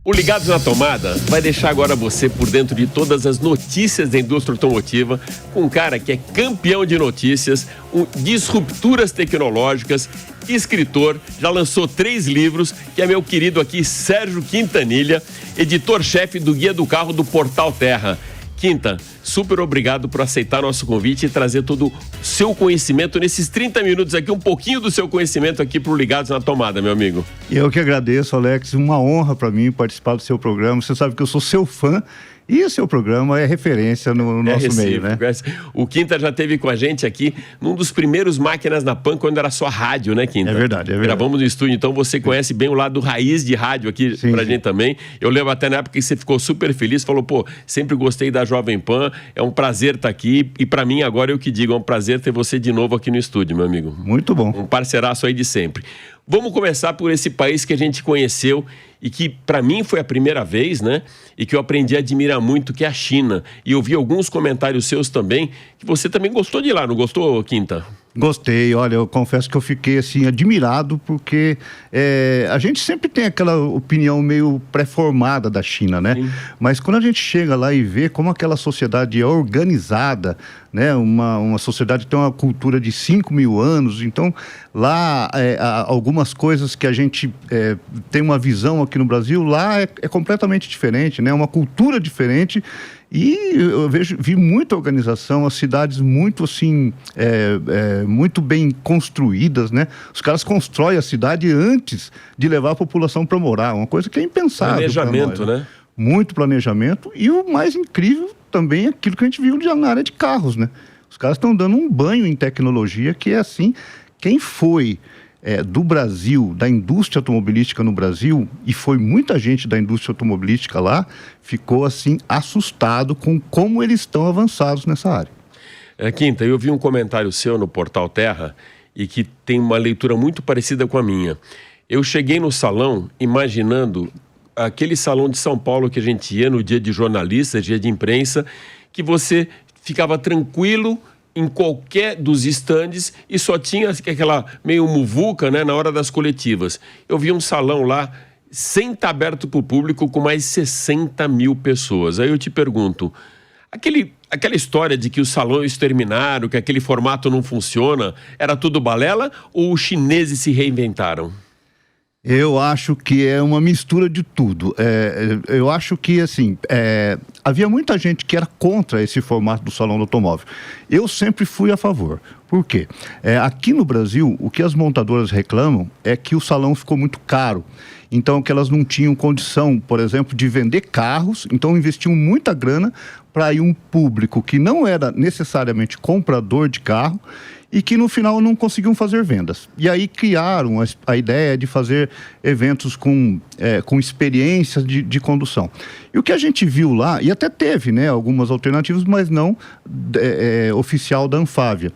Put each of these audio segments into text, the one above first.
O Ligados na Tomada vai deixar agora você por dentro de todas as notícias da indústria automotiva com um cara que é campeão de notícias, disrupturas tecnológicas, escritor, já lançou 3 livros, que é meu querido aqui Sérgio Quintanilha, editor-chefe do Guia do Carro do Portal Terra. Quinta, super obrigado por aceitar nosso convite e trazer todo o seu conhecimento nesses 30 minutos aqui, um pouquinho do seu conhecimento aqui para o Ligados na Tomada, meu amigo. Eu que agradeço, Alex, uma honra para mim participar do seu programa. Você sabe que eu sou seu fã e o seu programa é referência no nosso meio, né? O Quinta já esteve com a gente aqui num dos primeiros Máquinas na Pan, quando era só rádio, né, Quinta? É verdade. Gravamos no estúdio, então você conhece bem o lado raiz de rádio aqui pra gente também. Eu lembro até na época que você ficou super feliz, falou, pô, sempre gostei da Jovem Pan, é um prazer estar aqui e pra mim agora eu que digo, é um prazer ter você de novo aqui no estúdio, meu amigo. Muito bom. Um parceiraço aí de sempre. Vamos começar por esse país que a gente conheceu e que para mim foi a primeira vez, né? E que eu aprendi a admirar muito, que é a China. E eu vi alguns comentários seus também, que você também gostou de ir lá, não gostou, Quinta? Gostei, olha, eu confesso que eu fiquei assim admirado porque a gente sempre tem aquela opinião meio pré-formada da China, né? Sim. Mas quando a gente chega lá e vê como aquela sociedade é organizada, né? Uma sociedade que tem uma cultura de 5.000 anos, então lá algumas coisas que a gente tem uma visão aqui no Brasil, lá é completamente diferente, né? Uma cultura diferente. E eu vi muita organização, as cidades muito assim, muito bem construídas, né? Os caras constroem a cidade antes de levar a população para morar, uma coisa que é impensável. Planejamento, nós, né? Muito planejamento, e o mais incrível também é aquilo que a gente viu na área de carros, né? Os caras estão dando um banho em tecnologia que é assim, quem foi do Brasil, da indústria automobilística no Brasil, e foi muita gente da indústria automobilística lá, ficou assim assustado com como eles estão avançados nessa área. Quinta, eu vi um comentário seu no Portal Terra e que tem uma leitura muito parecida com a minha. Eu cheguei no salão imaginando aquele salão de São Paulo que a gente ia no dia de jornalistas, dia de imprensa, que você ficava tranquilo em qualquer dos estandes e só tinha aquela meio muvuca, né, na hora das coletivas. Eu vi um salão lá, sem estar aberto para o público, com mais 60 mil pessoas. Aí eu te pergunto, aquela história de que os salões terminaram, que aquele formato não funciona, era tudo balela ou os chineses se reinventaram? Eu acho que é uma mistura de tudo. Eu acho que, assim, havia muita gente que era contra esse formato do Salão do Automóvel. Eu sempre fui a favor. Por quê? Aqui no Brasil, o que as montadoras reclamam é que o salão ficou muito caro. Então, que elas não tinham condição, por exemplo, de vender carros, então investiam muita grana para ir um público que não era necessariamente comprador de carro e que no final não conseguiam fazer vendas. E aí criaram a ideia de fazer eventos com experiências de condução. E o que a gente viu lá, e até teve, né, algumas alternativas, mas não oficial da Anfávia.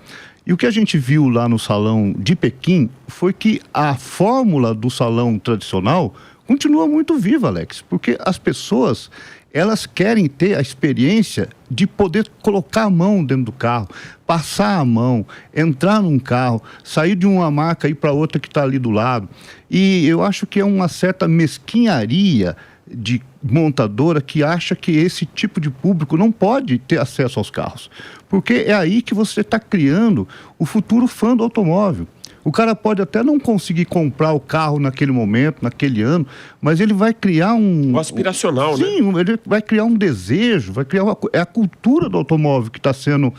E o que a gente viu lá no salão de Pequim foi que a fórmula do salão tradicional continua muito viva, Alex, porque as pessoas, elas querem ter a experiência de poder colocar a mão dentro do carro, passar a mão, entrar num carro, sair de uma marca e ir para outra que está ali do lado. E eu acho que é uma certa mesquinharia de montadora que acha que esse tipo de público não pode ter acesso aos carros. Porque é aí que você está criando o futuro fã do automóvel. O cara pode até não conseguir comprar o carro naquele momento, naquele ano, mas ele vai criar um aspiracional, né? Sim, ele vai criar um desejo, vai criar é a cultura do automóvel que está sendo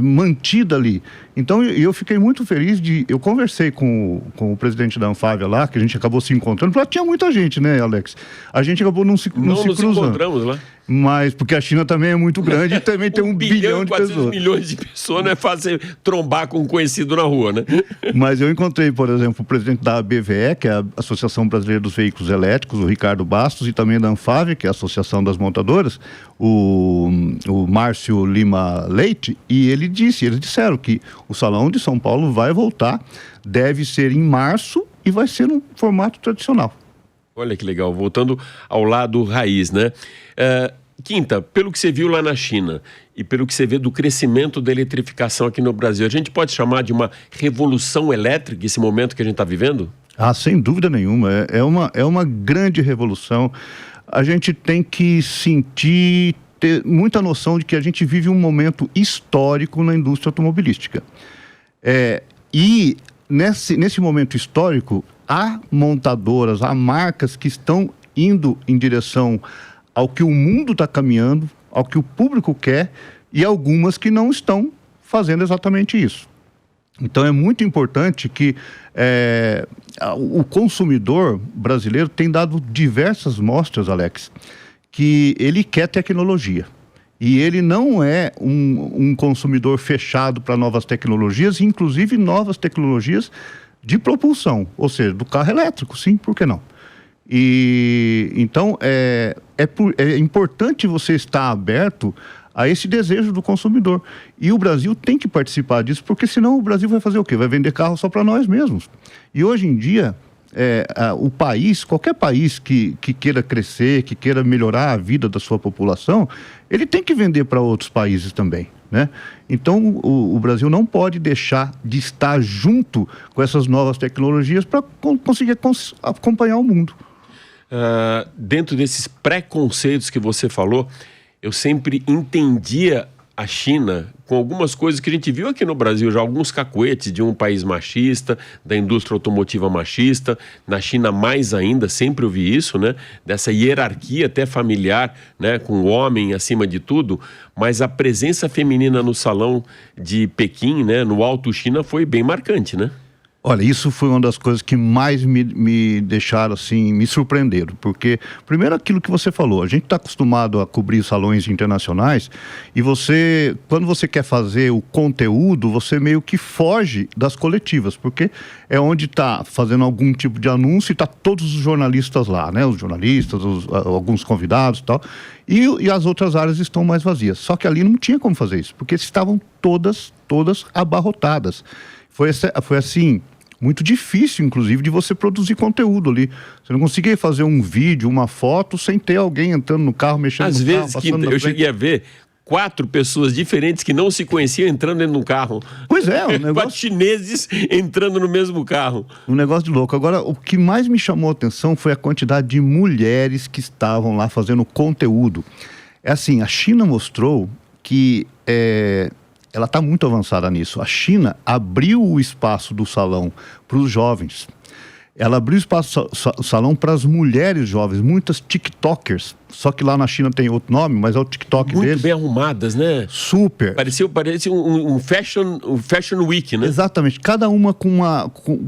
mantida ali. Então, eu fiquei muito feliz eu conversei com o presidente da Anfávia lá, que a gente acabou se encontrando, porque lá tinha muita gente, né, Alex? A gente acabou não se cruzando. Nos encontramos lá. Mas, porque a China também é muito grande e também tem 1 bilhão de pessoas. 400 milhões de pessoas, não é fácil trombar com um conhecido na rua, né? Mas eu encontrei, por exemplo, o presidente da ABVE, que é a Associação Brasileira dos Veículos Elétricos, o Ricardo Bastos, e também da Anfávia, que é a Associação das Montadoras, o Márcio Lima Leite, e eles disseram que o Salão de São Paulo vai voltar, deve ser em março e vai ser num formato tradicional. Olha que legal, voltando ao lado raiz, né? Quinta, pelo que você viu lá na China e pelo que você vê do crescimento da eletrificação aqui no Brasil, a gente pode chamar de uma revolução elétrica esse momento que a gente está vivendo? Ah, sem dúvida nenhuma. É uma grande revolução. A gente tem que ter muita noção de que a gente vive um momento histórico na indústria automobilística. E nesse momento histórico, há montadoras, há marcas que estão indo em direção ao que o mundo está caminhando, ao que o público quer, e algumas que não estão fazendo exatamente isso. Então é muito importante que o consumidor brasileiro tem dado diversas mostras, Alex, que ele quer tecnologia. E ele não é um consumidor fechado para novas tecnologias, inclusive novas tecnologias de propulsão, ou seja, do carro elétrico, sim, por que não? E então é importante você estar aberto a esse desejo do consumidor. E o Brasil tem que participar disso, porque senão o Brasil vai fazer o quê? Vai vender carro só para nós mesmos. E hoje em dia, o país, qualquer país que queira crescer, que queira melhorar a vida da sua população, ele tem que vender para outros países também, né? Então, o Brasil não pode deixar de estar junto com essas novas tecnologias para conseguir acompanhar o mundo. Dentro desses preconceitos que você falou, eu sempre entendia a China com algumas coisas que a gente viu aqui no Brasil, já alguns cacuetes de um país machista, da indústria automotiva machista, na China mais ainda, sempre eu vi isso, né? Dessa hierarquia até familiar, né? Com o homem acima de tudo, mas a presença feminina no salão de Pequim, né? No Alto China foi bem marcante, né? Olha, isso foi uma das coisas que mais me deixaram, assim, me surpreenderam. Porque, primeiro, aquilo que você falou, a gente está acostumado a cobrir salões internacionais e quando você quer fazer o conteúdo, você meio que foge das coletivas, porque é onde está fazendo algum tipo de anúncio e está todos os jornalistas lá, né? Os jornalistas, alguns convidados e tal, e as outras áreas estão mais vazias. Só que ali não tinha como fazer isso, porque estavam todas abarrotadas. Foi assim, muito difícil, inclusive, de você produzir conteúdo ali. Você não conseguia fazer um vídeo, uma foto, sem ter alguém entrando no carro, mexendo Às no vezes, carro, passando eu cheguei a ver 4 pessoas diferentes que não se conheciam entrando dentro de um carro. Pois é, o negócio... 4 chineses entrando no mesmo carro. Um negócio de louco. Agora, o que mais me chamou a atenção foi a quantidade de mulheres que estavam lá fazendo conteúdo. É assim, a China mostrou que... ela está muito avançada nisso. A China abriu o espaço do salão para os jovens. Ela abriu espaço do salão para as mulheres jovens, muitas TikTokers. Só que lá na China tem outro nome, mas é o TikTok muito deles. Bem arrumadas, né? Super. Parecia um fashion week, né? Exatamente. Cada uma com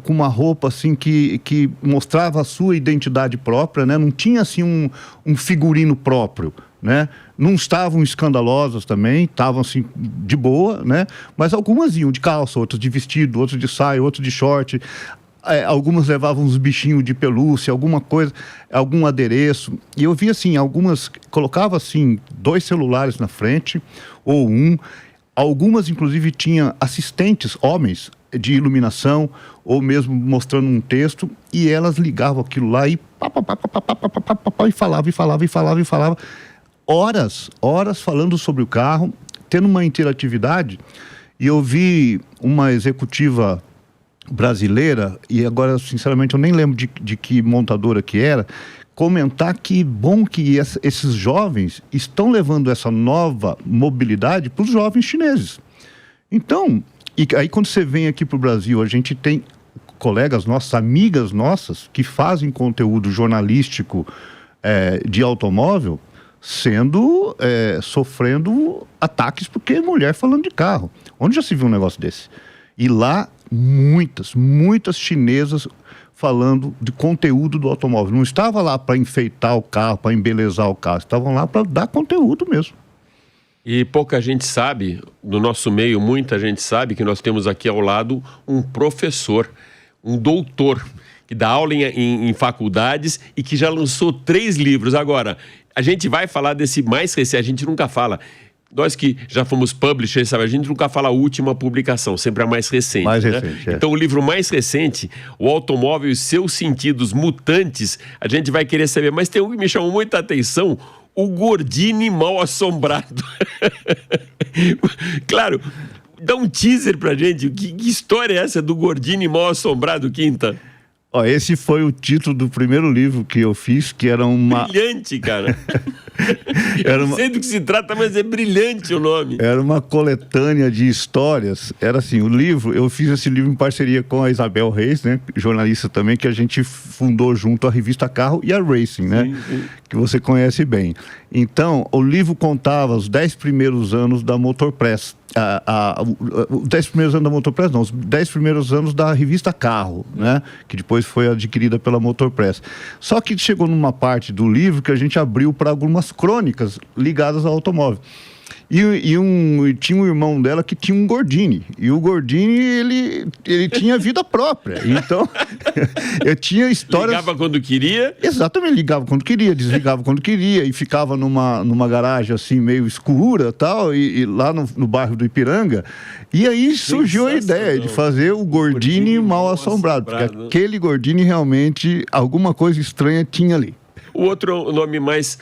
uma roupa assim que mostrava a sua identidade própria, né? Não tinha assim um figurino próprio, né? Não estavam escandalosas também, estavam assim de boa, né? Mas algumas iam de calça, outras de vestido, outras de saia, outras de short. Algumas levavam uns bichinhos de pelúcia, alguma coisa, algum adereço. E eu vi assim, algumas colocavam assim 2 celulares na frente, ou um. Algumas, inclusive, tinham assistentes, homens, de iluminação, ou mesmo mostrando um texto, e elas ligavam aquilo lá e falava. Horas falando sobre o carro, tendo uma interatividade. E eu vi uma executiva brasileira, e agora, sinceramente, eu nem lembro de que montadora que era, comentar que bom que esses jovens estão levando essa nova mobilidade para os jovens chineses. Então, e aí quando você vem aqui para o Brasil, a gente tem colegas nossas, amigas nossas, que fazem conteúdo jornalístico de automóvel, sofrendo ataques porque é mulher falando de carro. Onde já se viu um negócio desse? E lá, muitas chinesas falando de conteúdo do automóvel. Não estava lá para enfeitar o carro, para embelezar o carro. Estavam lá para dar conteúdo mesmo. E pouca gente sabe, no nosso meio, muita gente sabe que nós temos aqui ao lado um professor, um doutor, que dá aula em faculdades e que já lançou 3 livros. Agora, a gente vai falar desse mais recente, a gente nunca fala. Nós que já fomos publishers, sabe, a gente nunca fala a última publicação, sempre a mais recente. Mais né? recente, Então, o livro mais recente, O Automóvel e Seus Sentidos Mutantes, a gente vai querer saber. Mas tem um que me chamou muita atenção, o Gordini Mal Assombrado. Claro, dá um teaser pra gente. Que história é essa do Gordini Mal Assombrado, Quinta? Ó, esse foi o título do primeiro livro que eu fiz, que era uma... Brilhante, cara. Eu não sei do que se trata, mas é brilhante o nome. Era uma coletânea de histórias. Era assim, o livro, eu fiz esse livro em parceria com a Isabel Reis, né, jornalista também, que a gente fundou junto a revista Carro e a Racing, né, sim. Que você conhece bem. Então, o livro contava os 10 primeiros anos da Motorpress. Os 10 primeiros anos da Motorpress, não, os 10 primeiros anos da revista Carro, né? Que depois foi adquirida pela Motorpress. Só que chegou numa parte do livro que a gente abriu para algumas crônicas ligadas ao automóvel. E tinha um irmão dela que tinha um Gordini. E o Gordini, ele tinha vida própria. Então, eu tinha histórias... Ligava quando queria? Exatamente, ligava quando queria, desligava quando queria. E ficava numa garagem assim, meio escura tal, e lá no bairro do Ipiranga. E aí surgiu a ideia de fazer o Gordini mal assombrado. Porque aquele Gordini realmente, alguma coisa estranha tinha ali. O outro nome mais...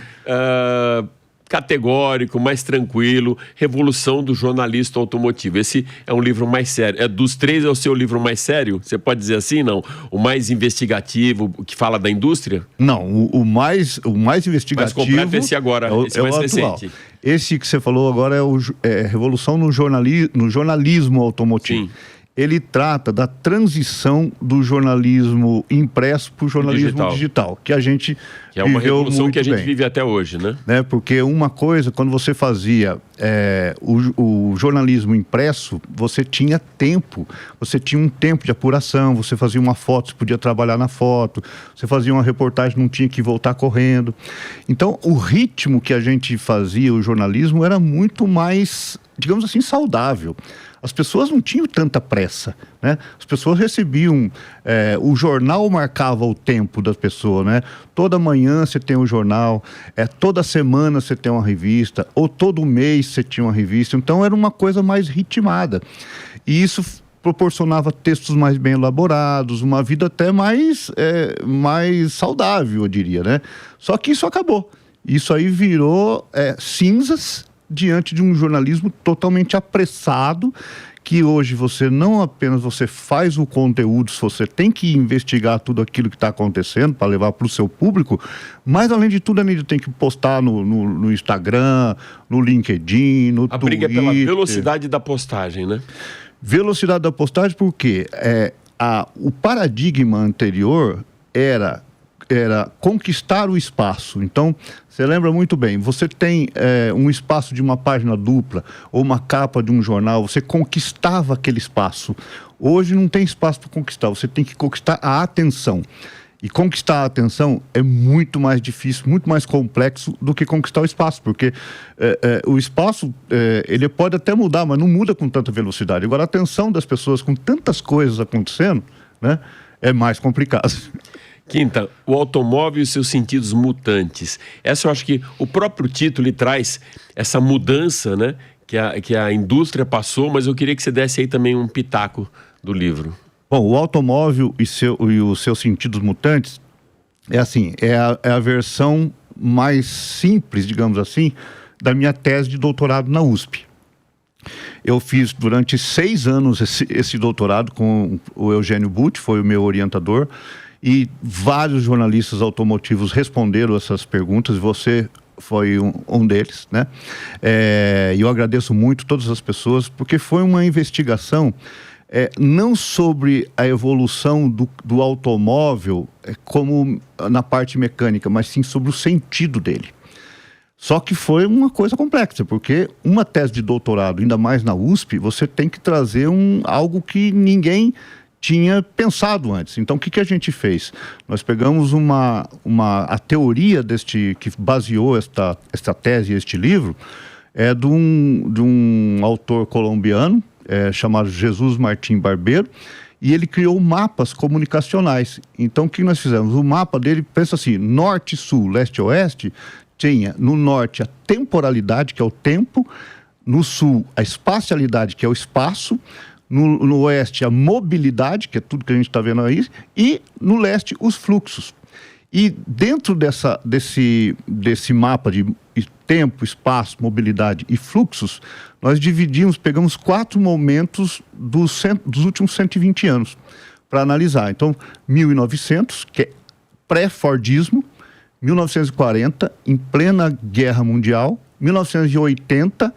categórico, mais tranquilo, Revolução do Jornalista Automotivo. Esse é um livro mais sério. Dos três, é o seu livro mais sério? Você pode dizer assim, não? O mais investigativo, que fala da indústria? Não, o mais investigativo... Mais completo esse agora, esse mais recente. Esse que você falou agora é Revolução no Jornalismo Automotivo. Sim. Ele trata da transição do jornalismo impresso para o jornalismo digital, que a gente que é uma revolução que a gente vive até hoje, né? Porque uma coisa, quando você fazia o jornalismo impresso, você tinha tempo, você tinha um tempo de apuração, você fazia uma foto, você podia trabalhar na foto, você fazia uma reportagem, não tinha que voltar correndo. Então, o ritmo que a gente fazia, o jornalismo, era muito mais, digamos assim, saudável. As pessoas não tinham tanta pressa, né? As pessoas recebiam... o jornal marcava o tempo das pessoas, né? Toda manhã você tem um jornal, toda semana você tem uma revista, ou todo mês você tinha uma revista. Então, era uma coisa mais ritmada. E isso proporcionava textos mais bem elaborados, uma vida até mais saudável, eu diria, né? Só que isso acabou. Isso aí virou cinzas diante de um jornalismo totalmente apressado, que hoje você não apenas faz o conteúdo, você tem que investigar tudo aquilo que está acontecendo para levar para o seu público, mas além de tudo ainda tem que postar no Instagram, no LinkedIn, no Twitter. A briga é pela velocidade da postagem, né? Velocidade da postagem porque o paradigma anterior era conquistar o espaço. Então, você lembra muito bem, você tem um espaço de uma página dupla ou uma capa de um jornal, você conquistava aquele espaço. Hoje não tem espaço para conquistar, você tem que conquistar a atenção. E conquistar a atenção é muito mais difícil, muito mais complexo do que conquistar o espaço, porque o espaço, ele pode até mudar, mas não muda com tanta velocidade. Agora, a atenção das pessoas com tantas coisas acontecendo, né, é mais complicado. Quinta, o automóvel e seus sentidos mutantes. Essa eu acho que o próprio título lhe traz essa mudança, né, que a indústria passou, mas eu queria que você desse aí também um pitaco do livro. Bom, o automóvel e os seus sentidos mutantes é a versão mais simples, digamos assim, da minha tese de doutorado na USP. Eu fiz durante 6 anos esse doutorado com o Eugênio Butti, foi o meu orientador, e vários jornalistas automotivos responderam essas perguntas, e você foi um deles, né? E eu agradeço muito todas as pessoas, porque foi uma investigação não sobre a evolução do automóvel como na parte mecânica, mas sim sobre o sentido dele. Só que foi uma coisa complexa, porque uma tese de doutorado, ainda mais na USP, você tem que trazer algo que ninguém tinha pensado antes. Então, o que a gente fez? Nós pegamos a teoria que baseou esta tese, este livro, de um autor colombiano, chamado Jesus Martim Barbeiro, e ele criou mapas comunicacionais. Então, o que nós fizemos? O mapa dele, pensa assim, norte, sul, leste, oeste, tinha no norte a temporalidade, que é o tempo, no sul a espacialidade, que é o espaço, no oeste a mobilidade, que é tudo que a gente está vendo aí, e no leste os fluxos. E dentro desse mapa de tempo, espaço, mobilidade e fluxos, nós pegamos 4 momentos dos últimos 120 anos. para analisar. Então, 1900, que é pré-Fordismo, 1940, em plena Guerra Mundial, 1980,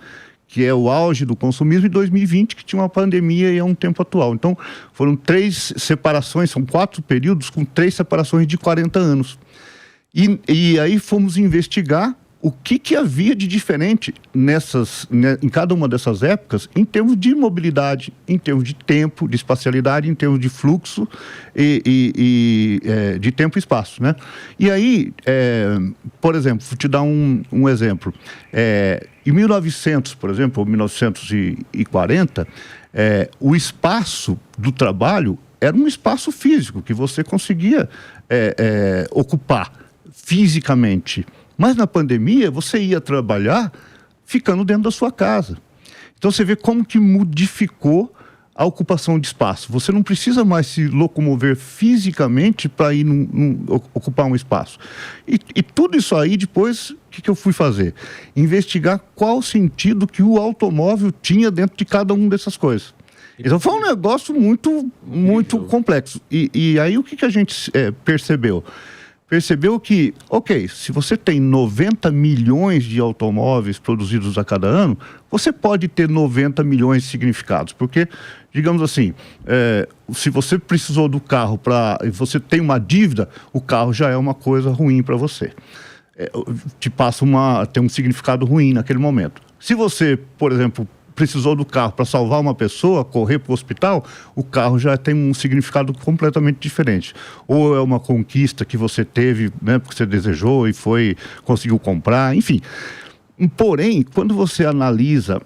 que é o auge do consumismo, e 2020, que tinha uma pandemia e é um tempo atual. Então, foram 3 separações, são 4 períodos com 3 separações de 40 anos. E aí fomos investigar o que havia de diferente em cada uma dessas épocas, em termos de mobilidade, em termos de tempo, de espacialidade, em termos de fluxo de tempo e espaço, né? E aí, por exemplo, vou te dar um exemplo. Em 1900, por exemplo, ou 1940, o espaço do trabalho era um espaço físico que você conseguia ocupar fisicamente. Mas na pandemia, você ia trabalhar ficando dentro da sua casa. Então você vê como que modificou a ocupação de espaço. Você não precisa mais se locomover fisicamente para ir ocupar um espaço. E tudo isso aí, depois, o que eu fui fazer? Investigar qual o sentido que o automóvel tinha dentro de cada uma dessas coisas. Então foi um negócio muito complexo. E aí o que a gente percebeu? Percebeu que, ok, se você tem 90 milhões de automóveis produzidos a cada ano, você pode ter 90 milhões de significados, porque, digamos assim, se você precisou do carro você tem uma dívida, o carro já é uma coisa ruim para você. Tem um significado ruim naquele momento. Se você, por exemplo, precisou do carro para salvar uma pessoa, correr para o hospital, o carro já tem um significado completamente diferente. Ou é uma conquista que você teve, né, porque você desejou e conseguiu comprar, enfim. Porém, quando você analisa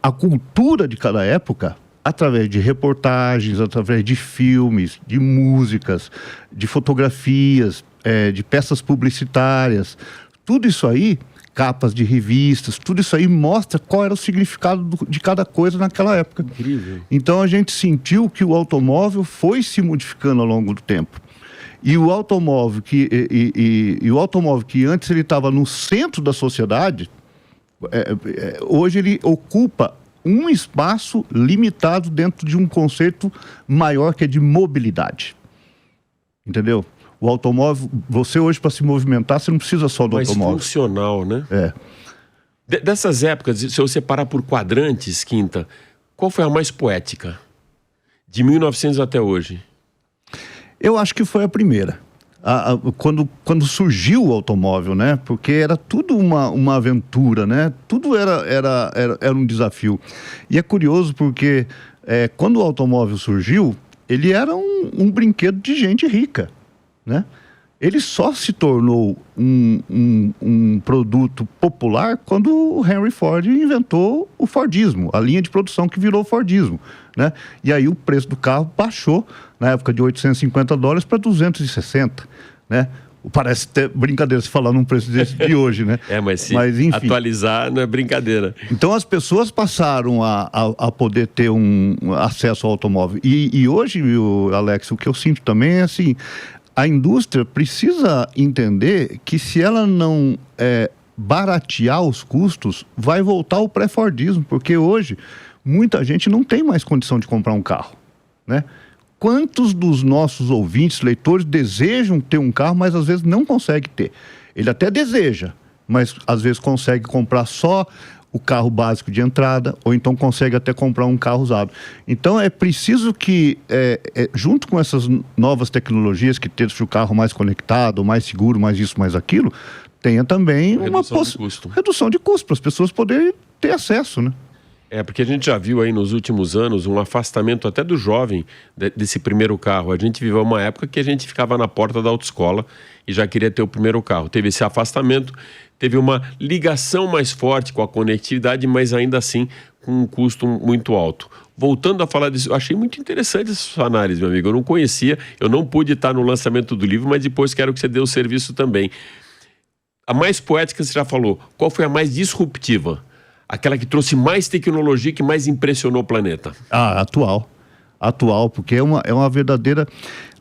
a cultura de cada época, através de reportagens, através de filmes, de músicas, de fotografias, de peças publicitárias, tudo isso aí, capas de revistas, tudo isso aí mostra qual era o significado de cada coisa naquela época. Incrível. Então a gente sentiu que o automóvel foi se modificando ao longo do tempo. E o automóvel que antes ele estava no centro da sociedade, hoje ele ocupa um espaço limitado dentro de um conceito maior, que é de mobilidade. Entendeu? O automóvel, você hoje para se movimentar, você não precisa só do automóvel. Mais funcional, né? Dessas épocas, se eu separar por quadrantes, Quinta, qual foi a mais poética? De 1900 até hoje? Eu acho que foi a primeira. Quando surgiu o automóvel, né? Porque era tudo uma aventura, né? Tudo era um desafio. E é curioso porque quando o automóvel surgiu, ele era um brinquedo de gente rica, né? Ele só se tornou um produto popular quando o Henry Ford inventou o Fordismo, a linha de produção que virou o Fordismo, né? E aí o preço do carro baixou, na época de $850 para 260, né? Parece ter brincadeira se falar num preço desse de hoje, né? Mas enfim, atualizar não é brincadeira. Então as pessoas passaram a poder ter um acesso ao automóvel. E hoje, Alex, o que eu sinto também é assim, a indústria precisa entender que se ela não baratear os custos, vai voltar ao pré-Fordismo, porque hoje muita gente não tem mais condição de comprar um carro, né? Quantos dos nossos ouvintes, leitores, desejam ter um carro, mas às vezes não consegue ter? Ele até deseja, mas às vezes consegue comprar só o carro básico de entrada, ou então consegue até comprar um carro usado. Então é preciso que, junto com essas novas tecnologias que deixam o carro mais conectado, mais seguro, mais isso, mais aquilo, tenha também redução de custo para as pessoas poderem ter acesso, né? Porque a gente já viu aí nos últimos anos um afastamento até do jovem desse primeiro carro. A gente viveu uma época que a gente ficava na porta da autoescola e já queria ter o primeiro carro. Teve esse afastamento, teve uma ligação mais forte com a conectividade, mas ainda assim com um custo muito alto. Voltando a falar disso, eu achei muito interessante essa sua análise, meu amigo. Eu não conhecia, eu não pude estar no lançamento do livro, mas depois quero que você dê o serviço também. A mais poética você já falou. Qual foi a mais disruptiva? Aquela que trouxe mais tecnologia, que mais impressionou o planeta? Atual, porque é uma verdadeira...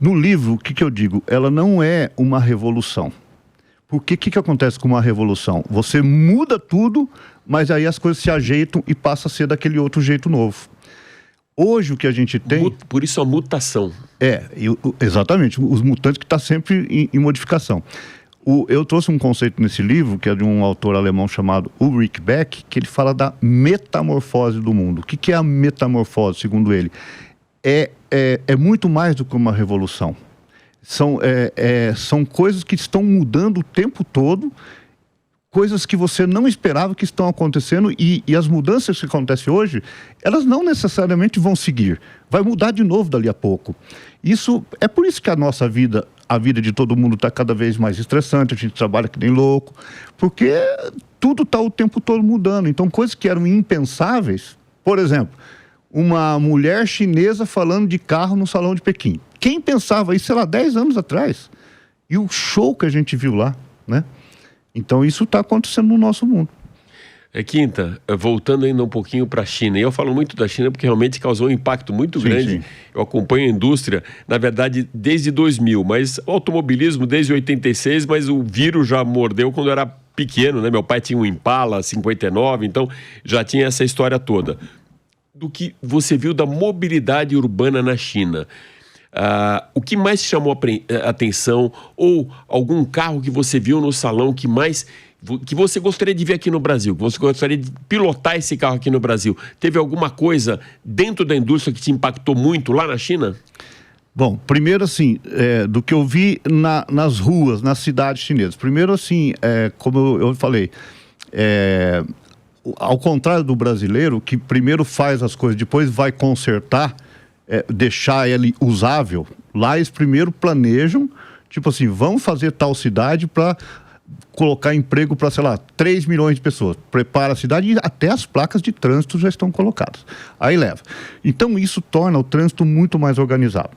No livro, o que eu digo? Ela não é uma revolução. Porque o que acontece com uma revolução? Você muda tudo, mas aí as coisas se ajeitam e passa a ser daquele outro jeito novo. Hoje o que a gente tem... Por isso a mutação. Exatamente, os mutantes que estão sempre em modificação. Eu trouxe um conceito nesse livro, que é de um autor alemão chamado Ulrich Beck, que ele fala da metamorfose do mundo. O que é a metamorfose, segundo ele? É muito mais do que uma revolução. São coisas que estão mudando o tempo todo, coisas que você não esperava que estão acontecendo, e as mudanças que acontecem hoje, elas não necessariamente vão seguir. Vai mudar de novo dali a pouco. É por isso que a nossa vida, a vida de todo mundo está cada vez mais estressante, a gente trabalha que nem louco, porque tudo está o tempo todo mudando. Então, coisas que eram impensáveis, por exemplo, uma mulher chinesa falando de carro no Salão de Pequim. Quem pensava isso, sei lá, 10 anos atrás? E o show que a gente viu lá, né? Então, isso está acontecendo no nosso mundo. Quinta, voltando ainda um pouquinho para a China, e eu falo muito da China porque realmente causou um impacto muito grande. Sim. Eu acompanho a indústria, na verdade, desde 2000, mas o automobilismo desde 86, mas o vírus já mordeu quando eu era pequeno, né? Meu pai tinha um Impala 59, então já tinha essa história toda. Do que você viu da mobilidade urbana na China, o que mais te chamou a atenção, ou algum carro que você viu no salão que você gostaria de ver aqui no Brasil, que você gostaria de pilotar esse carro aqui no Brasil? Teve alguma coisa dentro da indústria que te impactou muito lá na China? Bom, primeiro assim, do que eu vi nas ruas, nas cidades chinesas. Primeiro assim, como eu falei, ao contrário do brasileiro, que primeiro faz as coisas, depois vai consertar, deixar ele usável, lá eles primeiro planejam, tipo assim, vamos fazer tal cidade para colocar emprego para, sei lá, 3 milhões de pessoas. Prepara a cidade e até as placas de trânsito já estão colocadas. Aí leva. Então isso torna o trânsito muito mais organizado.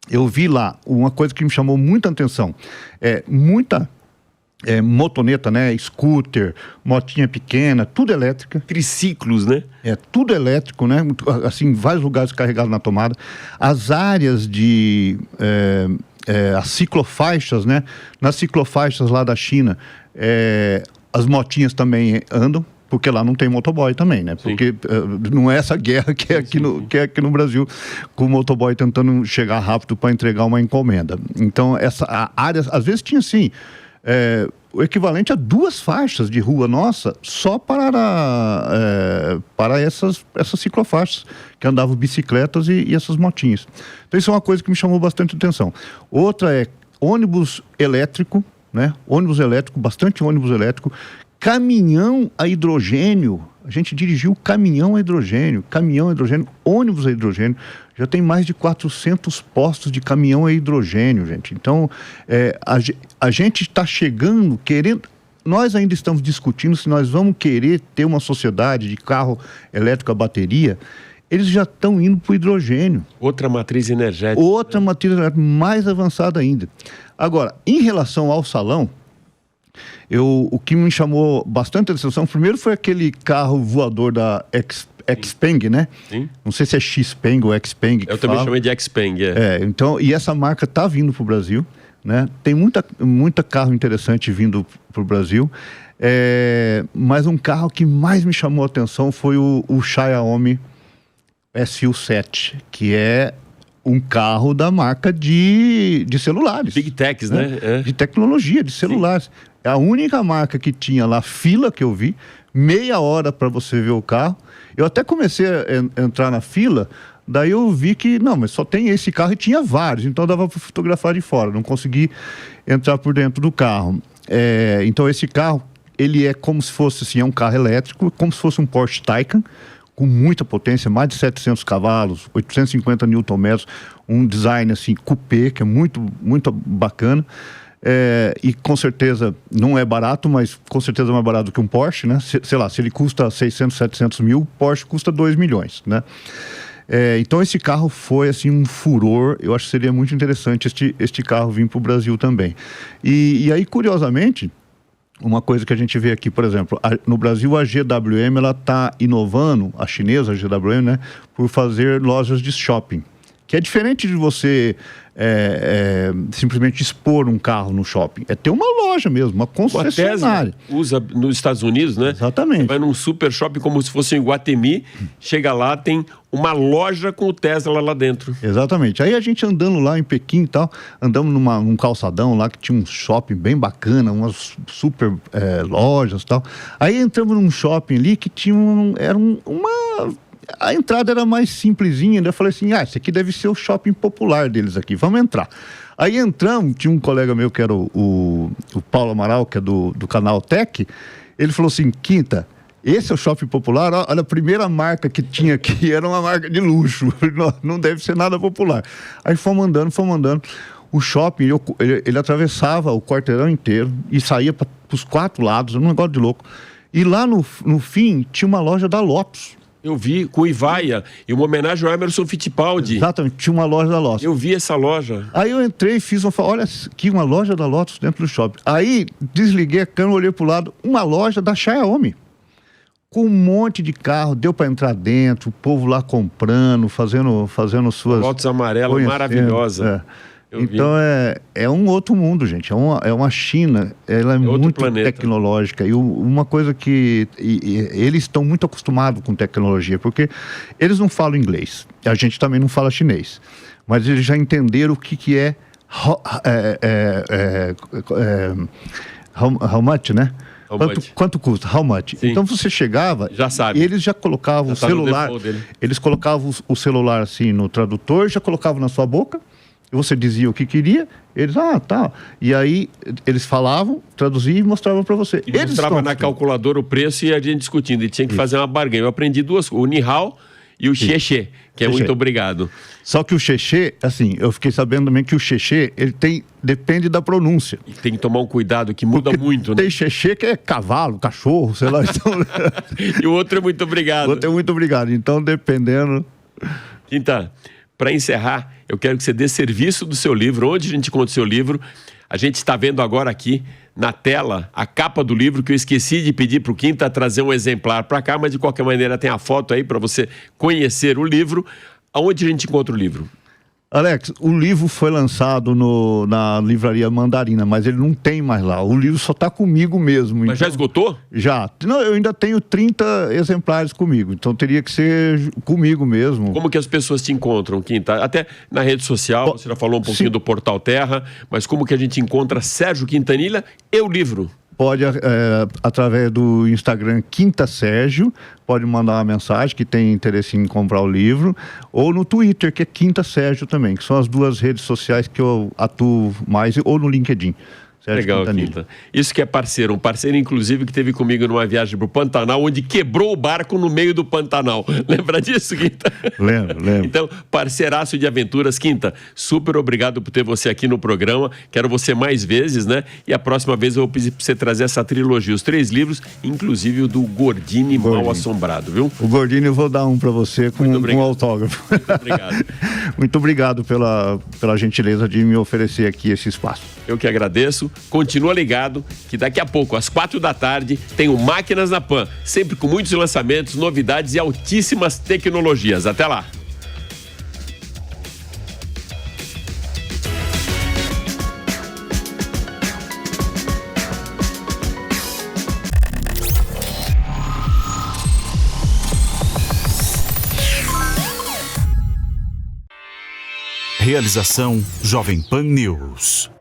Eu vi lá uma coisa que me chamou muita atenção. Muita motoneta, né? Scooter, motinha pequena, tudo elétrica. Triciclos, né? Tudo elétrico, né? Assim, vários lugares carregados na tomada. As áreas de... as ciclofaixas, né? Nas ciclofaixas lá da China, as motinhas também andam, porque lá não tem motoboy também, né? Porque não é essa guerra que é aqui no Brasil, com o motoboy tentando chegar rápido para entregar uma encomenda. Então, a área, às vezes tinha assim, o equivalente a 2 faixas de rua nossa, só para essas ciclofaixas, que andavam bicicletas e essas motinhas. Então isso é uma coisa que me chamou bastante atenção. Outra é ônibus elétrico, né? Ônibus elétrico, bastante ônibus elétrico, caminhão a hidrogênio. A gente dirigiu caminhão a hidrogênio, ônibus a hidrogênio. Já tem mais de 400 postos de caminhão a hidrogênio, gente. Então, a gente está chegando, querendo... Nós ainda estamos discutindo se nós vamos querer ter uma sociedade de carro elétrico a bateria. Eles já estão indo para o hidrogênio. Outra matriz energética. Outra matriz energética mais avançada ainda. Agora, em relação ao salão, o que me chamou bastante atenção, primeiro foi aquele carro voador da Xpeng, né? Sim. Não sei se é Xpeng ou Xpeng. Eu também chamei de Xpeng, então, e essa marca está vindo para o Brasil, né? Tem muita carro interessante vindo para o Brasil. Mas um carro que mais me chamou a atenção foi o Xiaomi SU7, que é um carro da marca de celulares. Big Techs, né? De tecnologia, de celulares. Sim. É a única marca que tinha lá, fila que eu vi, meia hora para você ver o carro. Eu até comecei a entrar na fila, daí eu vi que, não, mas só tem esse carro e tinha vários, então dava para fotografar de fora, não consegui entrar por dentro do carro. Então esse carro, ele é como se fosse, assim, é um carro elétrico, como se fosse um Porsche Taycan, com muita potência, mais de 700 cavalos, 850 Nm, um design assim, coupé, que é muito, muito bacana. E com certeza não é barato, mas com certeza é mais barato que um Porsche, né? Sei lá, se ele custa 600, 700 mil, Porsche custa 2 milhões, né? Então esse carro foi assim um furor. Eu acho que seria muito interessante este carro vir para o Brasil também. E aí, curiosamente, uma coisa que a gente vê aqui, por exemplo, no Brasil a GWM, ela está inovando, a chinesa, a GWM, né, por fazer lojas de shopping. que é diferente de você simplesmente expor um carro no shopping. É ter uma loja mesmo, uma concessionária. A Tesla usa nos Estados Unidos, né? Exatamente. Você vai num super shopping como se fosse em Iguatemi, chega lá, tem uma loja com o Tesla lá dentro. Exatamente. Aí a gente andando lá em Pequim e tal, andamos num calçadão lá que tinha um shopping bem bacana, umas super lojas e tal. Aí entramos num shopping ali que tinha a entrada era mais simplesinha, né? Eu falei assim, esse aqui deve ser o shopping popular deles aqui, vamos entrar. Aí entramos, tinha um colega meu que era o Paulo Amaral, que é do canal Tech, ele falou assim, Quinta, esse é o shopping popular? Olha, a primeira marca que tinha aqui era uma marca de luxo, não deve ser nada popular. Aí fomos andando, o shopping, ele atravessava o quarteirão inteiro e saía para os 4 lados, um negócio de louco. E lá no fim tinha uma loja da Lotus. Eu vi com o Ivaia, e uma homenagem ao Emerson Fittipaldi. Exatamente, tinha uma loja da Lotus. Eu vi essa loja. Aí eu entrei e fiz olha aqui, uma loja da Lotus dentro do shopping. Aí desliguei a câmera, olhei pro lado, uma loja da Xiaomi. Com um monte de carro, deu para entrar dentro, o povo lá comprando, fazendo suas... Lotus amarela, maravilhosa. Então é um outro mundo, gente. É uma China, ela é muito planeta. tecnológica. E uma coisa que eles estão muito acostumados com tecnologia, porque eles não falam inglês. A gente também não fala chinês. Mas eles já entenderam o que é how much, né? Quanto custa? How much? Sim. Então você chegava, já sabe. Eles já colocavam o celular. Eles colocavam o celular assim no tradutor, já colocavam na sua boca. Você dizia o que queria, eles, tá. E aí, eles falavam, traduziam e mostravam para você. Eles mostravam na calculadora o preço e a gente discutindo. E tinha que fazer uma barganha. Eu aprendi 2 coisas, o Ni Hao e o Xexê, que é muito obrigado. Só que o Xexê, assim, eu fiquei sabendo também que o Xexê, depende da pronúncia. E tem que tomar um cuidado, que muda muito, né? Tem Xexê que é cavalo, cachorro, sei lá. Então... E o outro é muito obrigado. O outro é muito obrigado. Então, dependendo... Quinta, para encerrar, eu quero que você dê serviço do seu livro. Onde a gente encontra o seu livro? A gente está vendo agora aqui na tela a capa do livro, que eu esqueci de pedir para o Quinta trazer um exemplar para cá, mas de qualquer maneira tem a foto aí para você conhecer o livro. Aonde a gente encontra o livro? Alex, o livro foi lançado na livraria Mandarina, mas ele não tem mais lá. O livro só está comigo mesmo. Mas já esgotou? Já. Não, eu ainda tenho 30 exemplares comigo, então teria que ser comigo mesmo. Como que as pessoas te encontram, Quinta? Até na rede social, você já falou um pouquinho do Portal Terra, mas como que a gente encontra Sérgio Quintanilha e o livro? Pode, através do Instagram Quinta Sérgio, pode mandar uma mensagem que tem interesse em comprar o livro, ou no Twitter, que é Quinta Sérgio também, que são as 2 redes sociais que eu atuo mais, ou no LinkedIn. Sérgio Legal, Quintanilha. Quinta. Isso que é parceiro, um parceiro inclusive que teve comigo numa viagem pro Pantanal, onde quebrou o barco no meio do Pantanal. Lembra disso, Quinta? Lembro. Então, parceiraço de aventuras. Quinta, super obrigado por ter você aqui no programa. Quero você mais vezes, né? E a próxima vez eu vou pedir pra você trazer essa trilogia, os 3 livros, inclusive o do Gordini Mal Assombrado, viu? O Gordini eu vou dar um para você com um autógrafo. Muito obrigado. Muito obrigado pela gentileza de me oferecer aqui esse espaço. Eu que agradeço. Continua ligado que daqui a pouco, às 4 da tarde, tem o Máquinas na Pan, sempre com muitos lançamentos, novidades e altíssimas tecnologias. Até lá! Realização Jovem Pan News.